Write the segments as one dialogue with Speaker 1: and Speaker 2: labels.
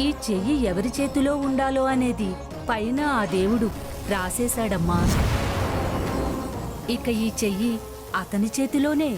Speaker 1: ఈ చెయ్యి ఎవరి చేతిలో ఉండాలో అనేది పైన ఆ దేవుడు రాసేశాడమ్మా. ఇక ఈ చెయ్యి అతని చేతిలోనే.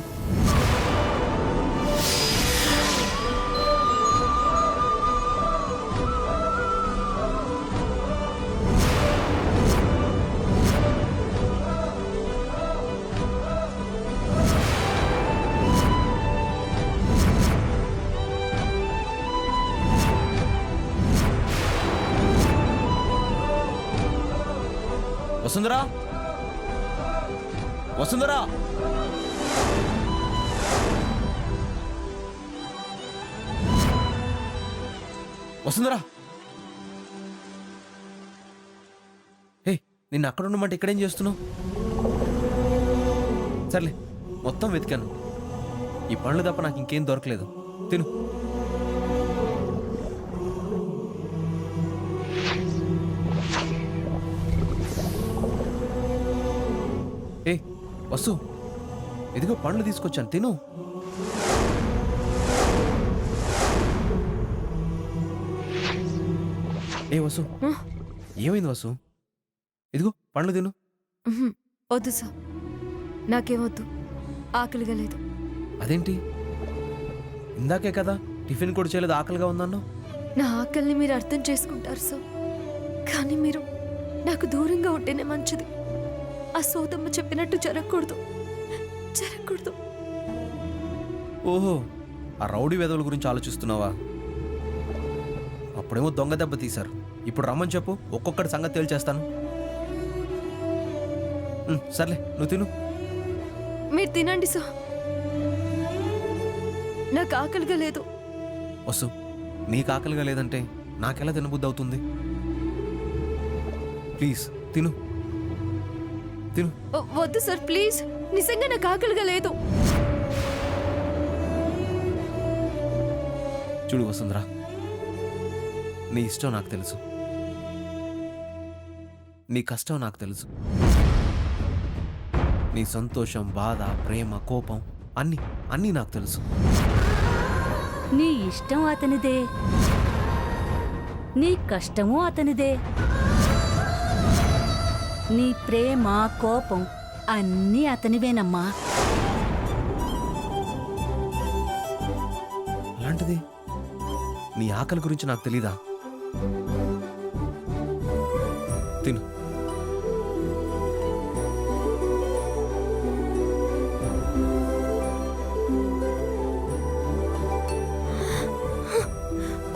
Speaker 2: వసుంధరా, వసుంధరా, వసుంధరా. హే, నిన్ను అక్కడ ఉండమంటే ఇక్కడేం చేస్తున్నావు? సర్లే, మొత్తం వెతికాను. ఈ పండ్లు తప్ప నాకు ఇంకేం దొరకలేదు. తిను. ఏ వసు, ఇదిగో పండ్లు తీసుకొచ్చాను, తిను. ఏ వసు, ఏమైంది వసు? ఇదిగో పండ్లు తిను.
Speaker 3: వద్దు సార్, నాకేమొద్దు, ఆకలిగా లేదు.
Speaker 2: అదేంటి, ఇందాకే కదా టిఫిన్ కూడా చేయలేదు, ఆకలిగా ఉందన్నా.
Speaker 3: నా ఆకలిని మీరు అర్థం చేసుకుంటారు సార్, కానీ మీరు నాకు దూరంగా ఉంటేనే మంచిది. ఆ సోదమ్మ చెప్పినట్టు జరగకూడదు, జరగకూడదు.
Speaker 2: ఓహో, ఆ రౌడీ వెధవుల గురించి ఆలోచిస్తున్నావా? అప్పుడేమో దొంగ దెబ్బ తీశారు, ఇప్పుడు రమ్మని చెప్పు, ఒక్కొక్కటి సంగతి తేల్చేస్తాను. సర్లే, నువ్వు తిను.
Speaker 3: మీరు తినండి సార్, నాకు ఆకలిగా లేదు.
Speaker 2: వసు, నీకు ఆకలిగా లేదంటే నాకెలా తినబుద్ధి అవుతుంది? ప్లీజ్ తిను, తిను.
Speaker 3: వద్దు సార్, ప్లీజ్, నిజంగా నాకు ఆకలిగా లేదు.
Speaker 2: చూడు వసుంధరా, నీ ఇష్టం నాకు తెలుసు, నీ కష్టం నాకు తెలుసు, నీ సంతోషం, బాధ, ప్రేమ, కోపం అన్నీ అన్నీ నాకు తెలుసు.
Speaker 1: నీ ఇష్టం అతనిదే, నీ కష్టము అతనిదే, నీ ప్రేమ, కోపం అన్నీ అతనివేనమ్మా.
Speaker 2: అలాంటిది నీ ఆకలి గురించి నాకు తెలీదా? తిను.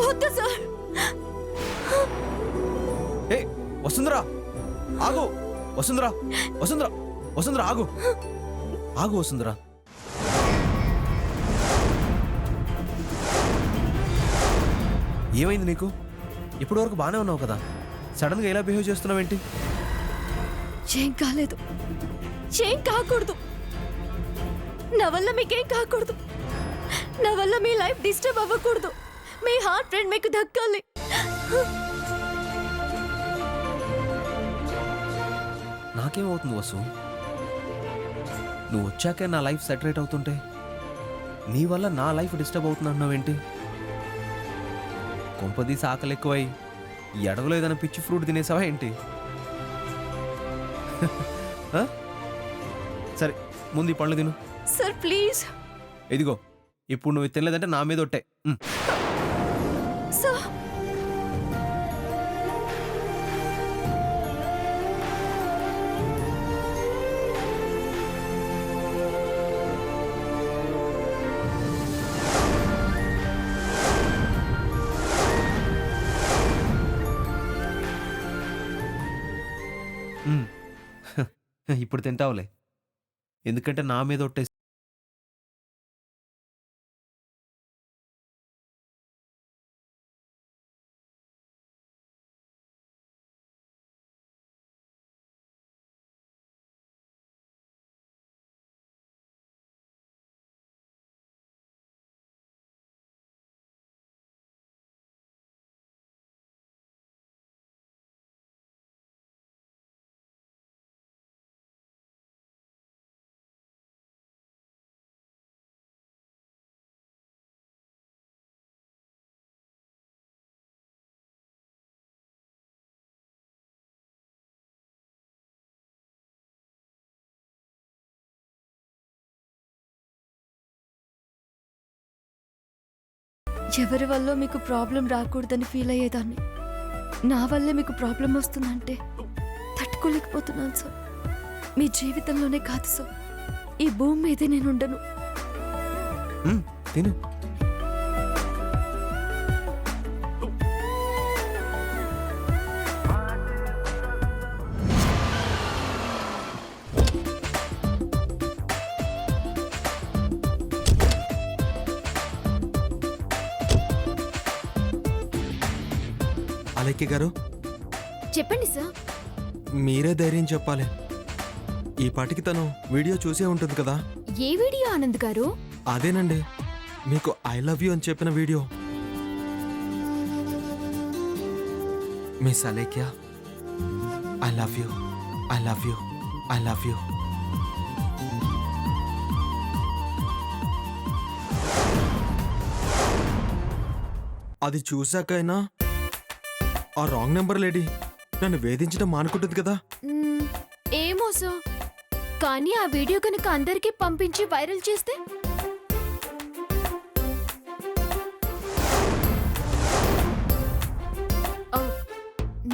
Speaker 3: వద్దు సార్.
Speaker 2: ఏ వసుంధరా, ఆగు. వసుంధరా, వసుంధరా, వసుంధరా, ఆగు, ఆగు వసుంధరా. ఏమైంది నీకు? ఇప్పటి వరకు బాగానే ఉన్నావు కదా, సడన్ గా ఎలా బిహేవ్ చేస్తున్నావేంటి?
Speaker 3: ఏం కాలేదు, ఏం కాకూడదు. నా వల్ల మీకేం కాకూడదు, నా వల్ల మీ లైఫ్ డిస్టర్బ్ అవ్వకూడదు, మీ హార్ట్ ఫ్రెండ్ మీకు దక్కాలి.
Speaker 2: నాకేమవుతుంది వసు? నువ్వు వచ్చాకే నా లైఫ్ సెటరేట్ అవుతుంటే నీ వల్ల నా లైఫ్ డిస్టర్బ్ అవుతుంది అంటున్నావేంటి? కొంపదీసి ఆకలి ఎక్కువై ఎడవలో ఏదైనా పిచ్చి ఫ్రూట్ తినేసావా ఏంటి? సరే, ముందు ఈ పండ్లు తిను.
Speaker 3: Sir please.
Speaker 2: ఇదిగో, ఇప్పుడు నువ్వు తినలేదంటే నా మీద ఒట్టే.
Speaker 3: సార్,
Speaker 2: ఇప్పుడు తింటావులే, ఎందుకంటే నా మీద ఒట్టే.
Speaker 3: ఎవరి వల్ల మీకు ప్రాబ్లం రాకూడదని ఫీల్ అయ్యేదాన్ని. నా వల్లే మీకు ప్రాబ్లం వస్తుందంటే తట్టుకోలేకపోతున్నాను సార్. మీ జీవితంలోనే కాదు సార్, ఈ భూమి మీదే నేను ఉండను.
Speaker 2: తిను. అలెక్కి గారు,
Speaker 3: చెప్పండి సార్.
Speaker 2: మీరే ధైర్యం చెప్పాలి. ఈ పాటికి తను వీడియో చూసే ఉంటుంది కదా.
Speaker 3: ఏ వీడియో ఆనంద్ గారు?
Speaker 2: అదేనండి, మీకు ఐ లవ్ యూ అని చెప్పిన video. Miss Alekhya, I love you, I love you, I love you. అది చూశాకైనా ఆ రాంగ్ నెంబర్ లేడీ నన్ను వేధించడం మానుకుంటుంది కదా.
Speaker 3: ఏమో సార్, కానీ ఆ వీడియో కనుక అందరికీ పంపించి వైరల్ చేస్తే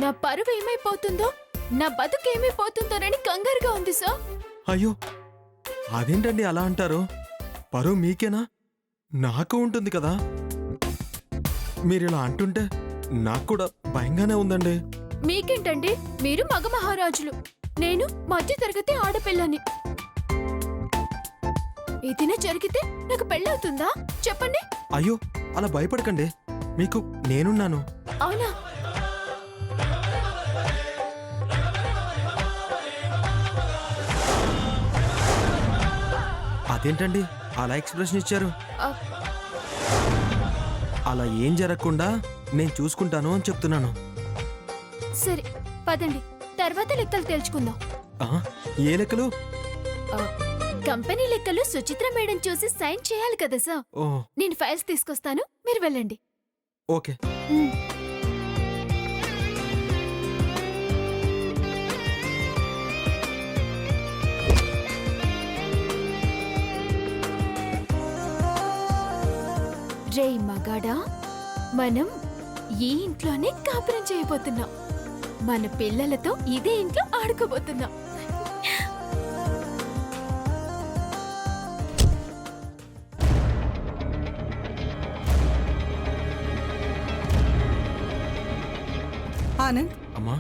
Speaker 3: నా పరువు ఏమైపోతుందో, నా బతుకు ఏమైపోతుందోనని కంగారుగా ఉంది సార్.
Speaker 2: అయ్యో, అదేంటండి అలా అంటారు? పరువు మీకేనా? నాకు ఉంటుంది కదా. మీరు ఇలా అంటుంటే నాకు కూడా భయంగానే ఉందండి.
Speaker 3: మీకేంటండి, మీరు మగ మహారాజులు, నేను మధ్య తరగతి ఆడపిల్లని. ఏదైనా జరిగితే నాకు పెళ్ళవుతుందా చెప్పండి?
Speaker 2: అయ్యో, అలా భయపడకండి, మీకు నేనున్నాను.
Speaker 3: అవునా?
Speaker 2: అదేంటండి అలా ఎక్స్ప్రెషన్ ఇచ్చారు?
Speaker 3: ఆ,
Speaker 2: అలా ఏం జరగకుండా నేను చూసుకుంటాను అని చెప్తున్నాను.
Speaker 3: సరే పదండి, తర్వాత లెక్కలు తేల్చుకుందాం.
Speaker 2: ఏ లెక్కలు?
Speaker 3: ఆ, కంపెనీ లెక్కలు సుచిత్ర మేడం చూసి సైన్ చేయాలి కదా సార్.
Speaker 2: ఓ,
Speaker 3: నేను ఫైల్స్ తీసుకొస్తాను, మీరు వెళ్ళండి.
Speaker 2: ఓకే.
Speaker 3: రే మగాడా, మనం ఈ ఇంట్లోనే కాపురం చేయబోతున్నాం. మన పిల్లలతో ఇదే ఇంట్లో ఆడుకోబోతున్నాం.
Speaker 4: ఆనంద్,
Speaker 2: అమ్మా.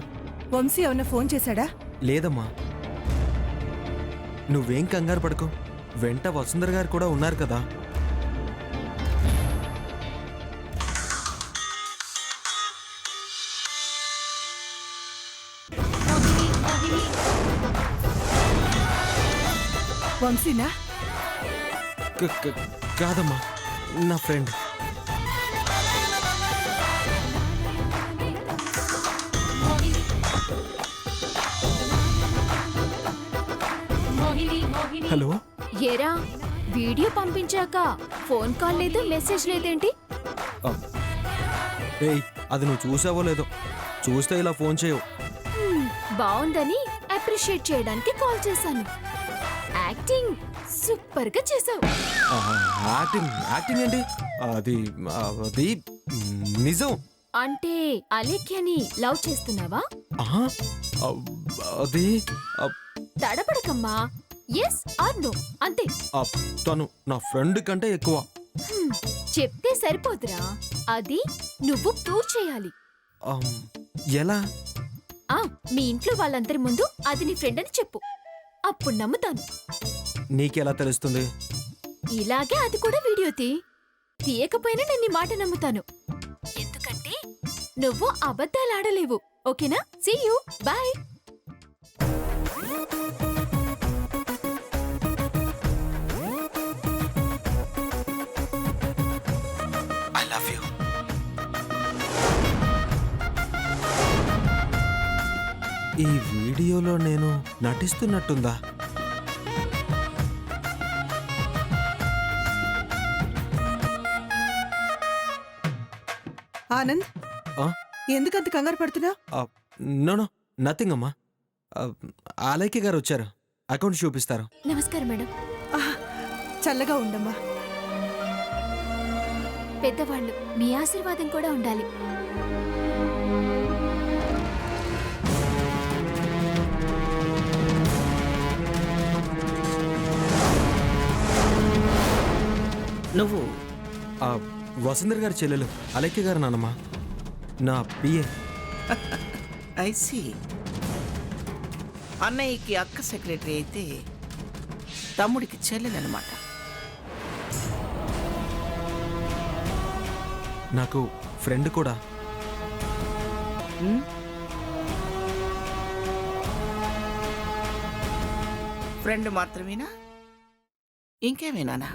Speaker 4: వంశీ ఏమన్నా ఫోన్ చేశాడా?
Speaker 2: లేదమ్మా, నువ్వేం కంగారు పడకు. వెంట వసుంధర గారు కూడా ఉన్నారు కదా.
Speaker 4: వంశీనా?
Speaker 2: కాదమ్మా, నా ఫ్రెండ్. హలో.
Speaker 3: ఏరా, వీడియో పంపించాక ఫోన్ కాల్ లేదు, మెసేజ్ లేదేంటి?
Speaker 2: ఏయ్, అది నువ్వు చూసావో లేదో. చూస్తే ఇలా ఫోన్ చేయవు.
Speaker 3: బాగుందని అప్రిషియేట్ చేయడానికి కాల్ చేశాను. యాక్టింగ్ సూపర్ గా చేసావు.
Speaker 2: యాక్టింగ్ యాక్టింగ్ ఏంటి? అది అది నిజం.
Speaker 3: అంటే అలేఖ్యని లవ్ చేస్తున్నావా?
Speaker 2: ఆహా, అది
Speaker 3: తడబడకమ్మా, ఎస్ ఆర్ నో అంతే.
Speaker 2: తను నా ఫ్రెండ్ కంటే ఎక్కువ.
Speaker 3: చెప్తే సరిపోదురా, అది నువ్వు ప్రూవ్ చేయాలి.
Speaker 2: ఎలా?
Speaker 3: మీ ఇంట్లో వాళ్ళందరి ముందు అది నీ ఫ్రెండ్ అని చెప్పు, అప్పుడు నమ్ముతాను.
Speaker 2: నీకెలా తెలుస్తుంది?
Speaker 3: ఇలాగే అది కూడా వీడియో తీయకపోయినా నేను నీ మాట నమ్ముతాను. ఎందుకంటే నువ్వు అబద్ధాలు ఆడలేవు. ఓకేనా? See you, bye.
Speaker 2: I love you. ఈ వీడియోలో నేను నటిస్తున్నట్టుందా?
Speaker 4: ఆనంద్, ఎందుకంత కంగారు పడుతున్నా?
Speaker 2: నో నో, నథింగ్ అమ్మా. ఆలైకే గారు వచ్చారు, అకౌంట్ చూపిస్తారు.
Speaker 3: నమస్కారం మేడం.
Speaker 4: చల్లగా ఉండమ్మా.
Speaker 3: పెద్దవాళ్ళు మీ ఆశీర్వాదం కూడా ఉండాలి.
Speaker 5: నువ్వు
Speaker 2: ఆ వసుంధర గారి చెల్లెలు అలెక్య గారు నానమ్మ, నా పిఏ.
Speaker 5: ఐసి అన్నయ్యకి అక్క సెక్రటరీ అయితే తమ్ముడికి చెల్లెలనమాట.
Speaker 2: నాకు ఫ్రెండ్ కూడా.
Speaker 5: ఫ్రెండ్ మాత్రమేనా, ఇంకేమేనా?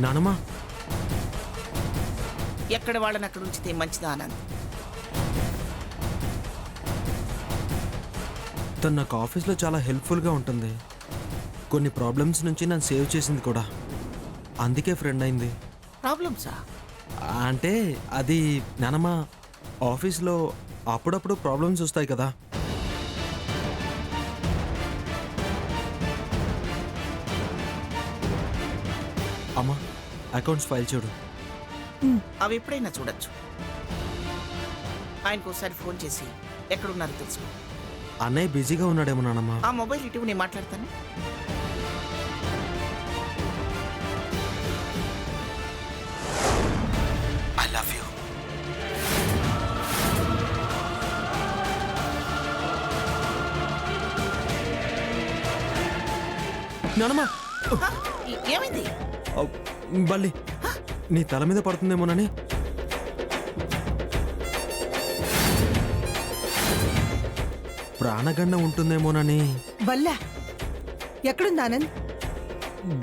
Speaker 2: నానమ్మ,
Speaker 5: ఎక్కడ వాళ్ళని అక్కడ ఉంచితే మంచిదా ఆనంద్?
Speaker 2: తను నాకు ఆఫీస్లో చాలా హెల్ప్ఫుల్గా ఉంటుంది. కొన్ని ప్రాబ్లమ్స్ నుంచి నన్ను సేవ్ చేసింది కూడా, అందుకే ఫ్రెండ్ అయింది.
Speaker 5: ప్రాబ్లమ్సా?
Speaker 2: అంటే అది నానమ్మ, ఆఫీస్లో అప్పుడప్పుడు ప్రాబ్లమ్స్ వస్తాయి కదా. అమ్మా, అకౌంట్స్ ఫైల్ చూడు.
Speaker 5: అవి ఎప్పుడైనా చూడొచ్చు. ఆయనకు ఒకసారి ఫోన్ చేసి ఎక్కడున్నారో తెలుసుకో.
Speaker 2: అన్నయ్య బిజీగా ఉన్నాడేమో నానమ్మ.
Speaker 5: ఆ మొబైల్ ఇటు, నేను మాట్లాడతాను.
Speaker 2: I love you. నానమ్మ,
Speaker 5: ఏమైంది?
Speaker 2: బల్లి నీ తల మీద పడుతుందేమోనని. ప్రాణగండం ఉంటుందేమోనని.
Speaker 4: బల్లా ఎక్కడుంది ఆనంద్?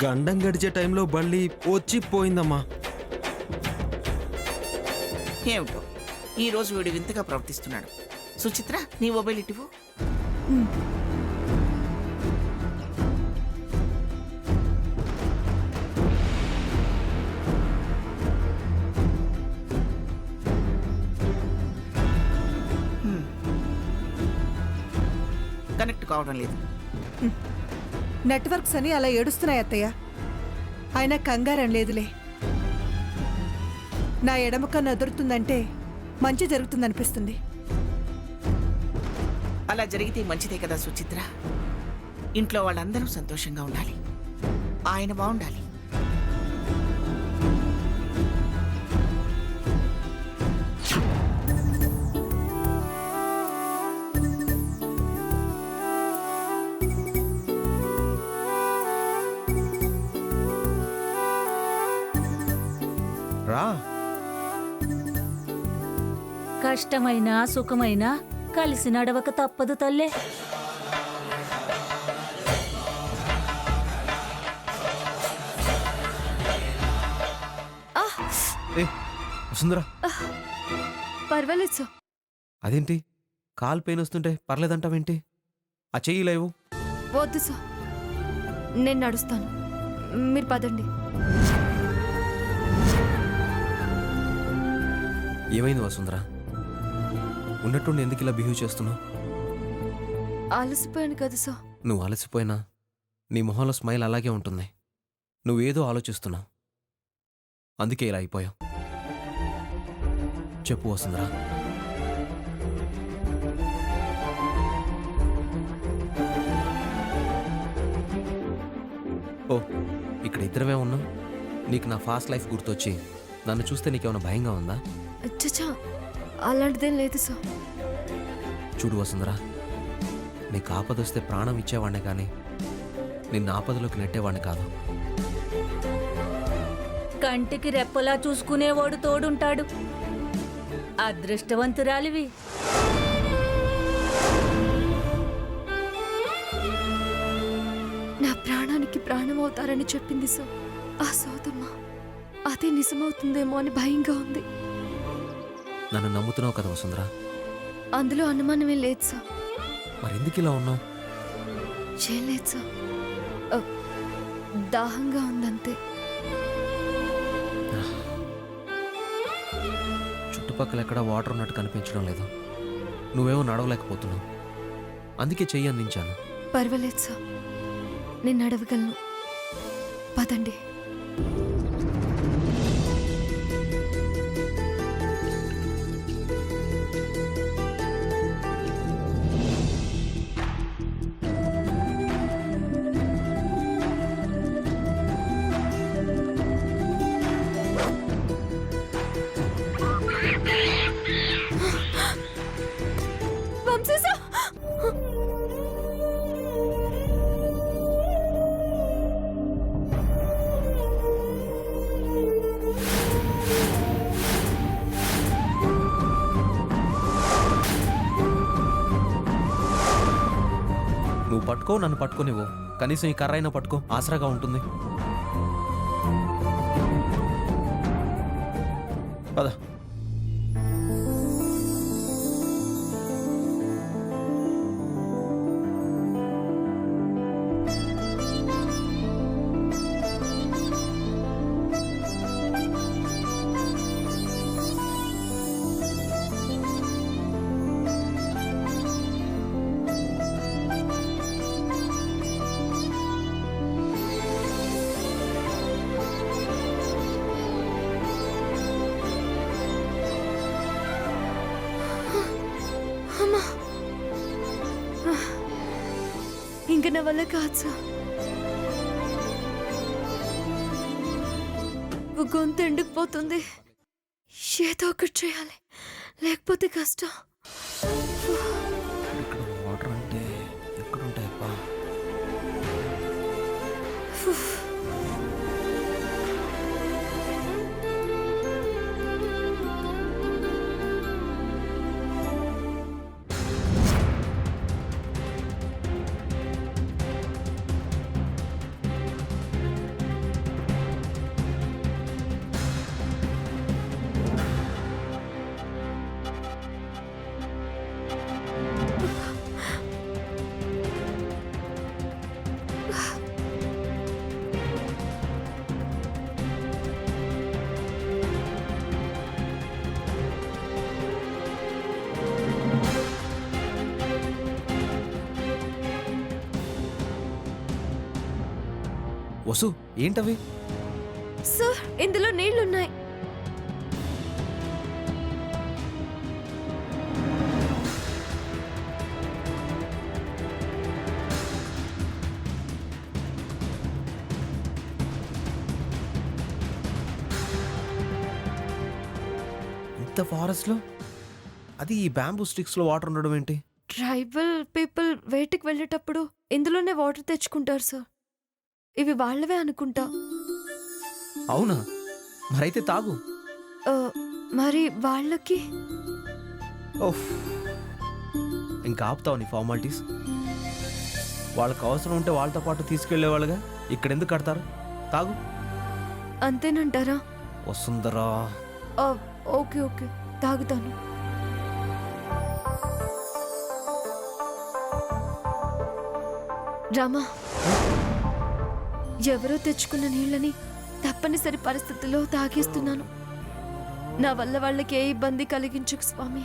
Speaker 2: గండం గడిచే టైంలో బల్లి వచ్చి పోయిందమ్మా.
Speaker 5: ఏమిటో ఈ రోజు వీడు వింతగా ప్రవర్తిస్తున్నాడు. సుచిత్ర, నీ మొబైల్ ఇటువు. కనెక్ట్ కావడం లేదు.
Speaker 4: నెట్వర్క్స్ అని అలా ఏడుస్తున్నాయి అత్తయ్య. ఆయన కంగారం లేదులే. నా ఎడమ కన్ను ఎదురుతుందంటే మంచి జరుగుతుందనిపిస్తుంది.
Speaker 5: అలా జరిగితే మంచిదే కదా సుచిత్ర. ఇంట్లో వాళ్ళందరూ సంతోషంగా ఉండాలి, ఆయన బాగుండాలి.
Speaker 2: రా.
Speaker 1: కష్టమైనా సుఖమైనా కలిసి నడవక తప్పదు తల్లే.
Speaker 6: వసుంధరా,
Speaker 3: పర్వాలేదు సార్.
Speaker 6: అదేంటి కాలు పెయిన్ వస్తుంటే పర్లేదంటావేంటి? ఆ చెయ్యి లేవు.
Speaker 3: వద్దు సార్, నేను నడుస్తాను, మీరు పదండి.
Speaker 6: ఏమైంది వసుంధరా? ఉన్నట్టుండి ఎందుకు ఇలా బిహేవ్ చేస్తున్నావు?
Speaker 3: అలసిపోయాను కదా సార్.
Speaker 6: నువ్వు అలసిపోయినా నీ మొహంలో స్మైల్ అలాగే ఉంటుంది. నువ్వేదో ఆలోచిస్తున్నావు, అందుకే ఇలా అయిపోయావు. చెప్పు వసుంధరా. ఓ, ఇక్కడ ఇద్దరమే ఉన్నాం. నీకు నా ఫాస్ట్ లైఫ్ గుర్తొచ్చి నన్ను చూస్తే నీకేమైనా భయంగా ఉందా?
Speaker 3: చచ్చా, అలాంటిదేం లేదు సార్.
Speaker 6: చూడు వసుంధరా, నీకు ఆపదొస్తే ప్రాణం ఇచ్చేవాడినే కానీ నిన్ను ఆపదలోకి నెట్టేవాడిని కాదు.
Speaker 1: కంటికి రెప్పలా చూసుకునేవాడు తోడుంటాడు. అదృష్టవంతురాలివి.
Speaker 3: నా ప్రాణానికి ప్రాణం అవుతారని చెప్పింది సార్ ఆ సోదమ్మ. అదే నిజమవుతుందేమో అని భయంగా ఉంది.
Speaker 6: నన్ను నమ్ముతున్నావు కదా వసుంధరా?
Speaker 3: అందులో అనుమానమే లేదు సార్.
Speaker 6: మరెందుకు ఇలా ఉన్నావు?
Speaker 3: చేయలేదు సార్, దాహంగా ఉందంతే.
Speaker 6: చుట్టుపక్కల ఎక్కడా వాటర్ ఉన్నట్టు కనిపించడం లేదు. నువ్వేమో నడవలేకపోతున్నావు, అందుకే చెయ్యి అందించాను.
Speaker 3: పర్వాలేదు సార్, నేను నడవగలను. పదండి.
Speaker 6: నువ్వు పట్టుకో, నన్ను పట్టుకోనివ్వు. కనీసం ఈ కర్ర అయినా పట్టుకో, ఆసరాగా ఉంటుంది. పద.
Speaker 3: ఇంక నా వల్ల కాదు సార్. గొంతు ఎండుకుపోతుంది. ఏదో ఒకటి చేయాలి, లేకపోతే కష్టం.
Speaker 6: ఇక్కడ వాటర్ అంటే ఎక్కడుంటాయప్పా? వసు, ఏంటవి?
Speaker 3: సార్, ఇందులో నీళ్లున్నాయి.
Speaker 6: ఇంత ఫారెస్ట్లో అది ఈ బ్యాంబూ స్టిక్స్లో వాటర్ ఉండడం ఏంటి?
Speaker 3: ట్రైబల్ పీపుల్ వేటకి వెళ్ళేటప్పుడు ఇందులోనే వాటర్ తెచ్చుకుంటారు సార్. ఇవి వాళ్ళవే అనుకుంటా.
Speaker 6: అవునా? మరైతే తాగు.
Speaker 3: ఆ, మరి వాళ్ళకి
Speaker 6: ఓఫ్, ఇంకా ఆపుతావు నీ ఫార్మాలిటీస్? వాళ్ళకి అవసరం ఉంటే వాళ్ళతో పాటు తీసుకెళ్లేవాళ్ళుగా, ఇక్కడెందుకు కడతారు? తాగు.
Speaker 3: అంతేనంటారా?
Speaker 6: వసుంధరా.
Speaker 3: ఆ, ఓకే ఓకే, తాగుతాను. రామా, ఎవరో తెచ్చుకున్న నీళ్ళని తప్పనిసరి పరిస్థితుల్లో తాగేస్తున్నాను. నా వల్ల వాళ్ళకి ఏ ఇబ్బంది కలిగించకు స్వామి.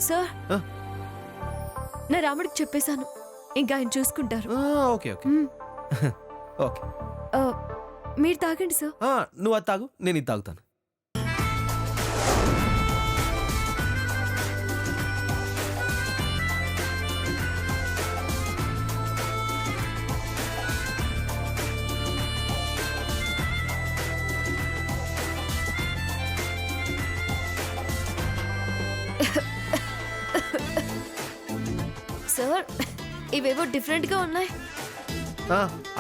Speaker 3: సార్,
Speaker 6: ఆ?
Speaker 3: నా రాముడికి చెప్పేశాను, ఇంకా ఆయన చూసుకుంటారు.
Speaker 6: ఓకే ఓకే
Speaker 3: మ్,
Speaker 6: ఓకే.
Speaker 3: ఆ, మీరు తాగండి సార్.
Speaker 6: నువ్వు అది తాగు, నేను ఇది తాగుతాను.
Speaker 3: సార్, ఇవేవో డిఫరెంట్ గా ఉన్నాయి.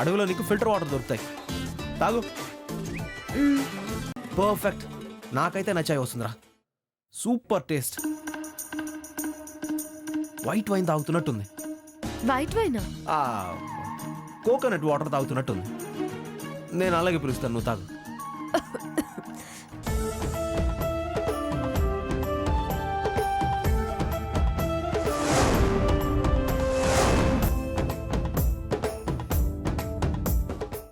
Speaker 6: అడవిలో నీకు ఫిల్టర్ వాటర్ దొరుకుతాయి, తాగు.
Speaker 3: మ్,
Speaker 6: పర్ఫెక్ట్, నాకైతే నచ్చాయి వస్తుందిరా. Super taste. వైట్ వైన్ తాగుతున్నట్టుంది.
Speaker 3: వైట్ వైనా?
Speaker 6: కోకోనట్ వాటర్ తాగుతున్నట్టుంది. నేను అలాగే పిలుస్తాను, నువ్వు తాగు.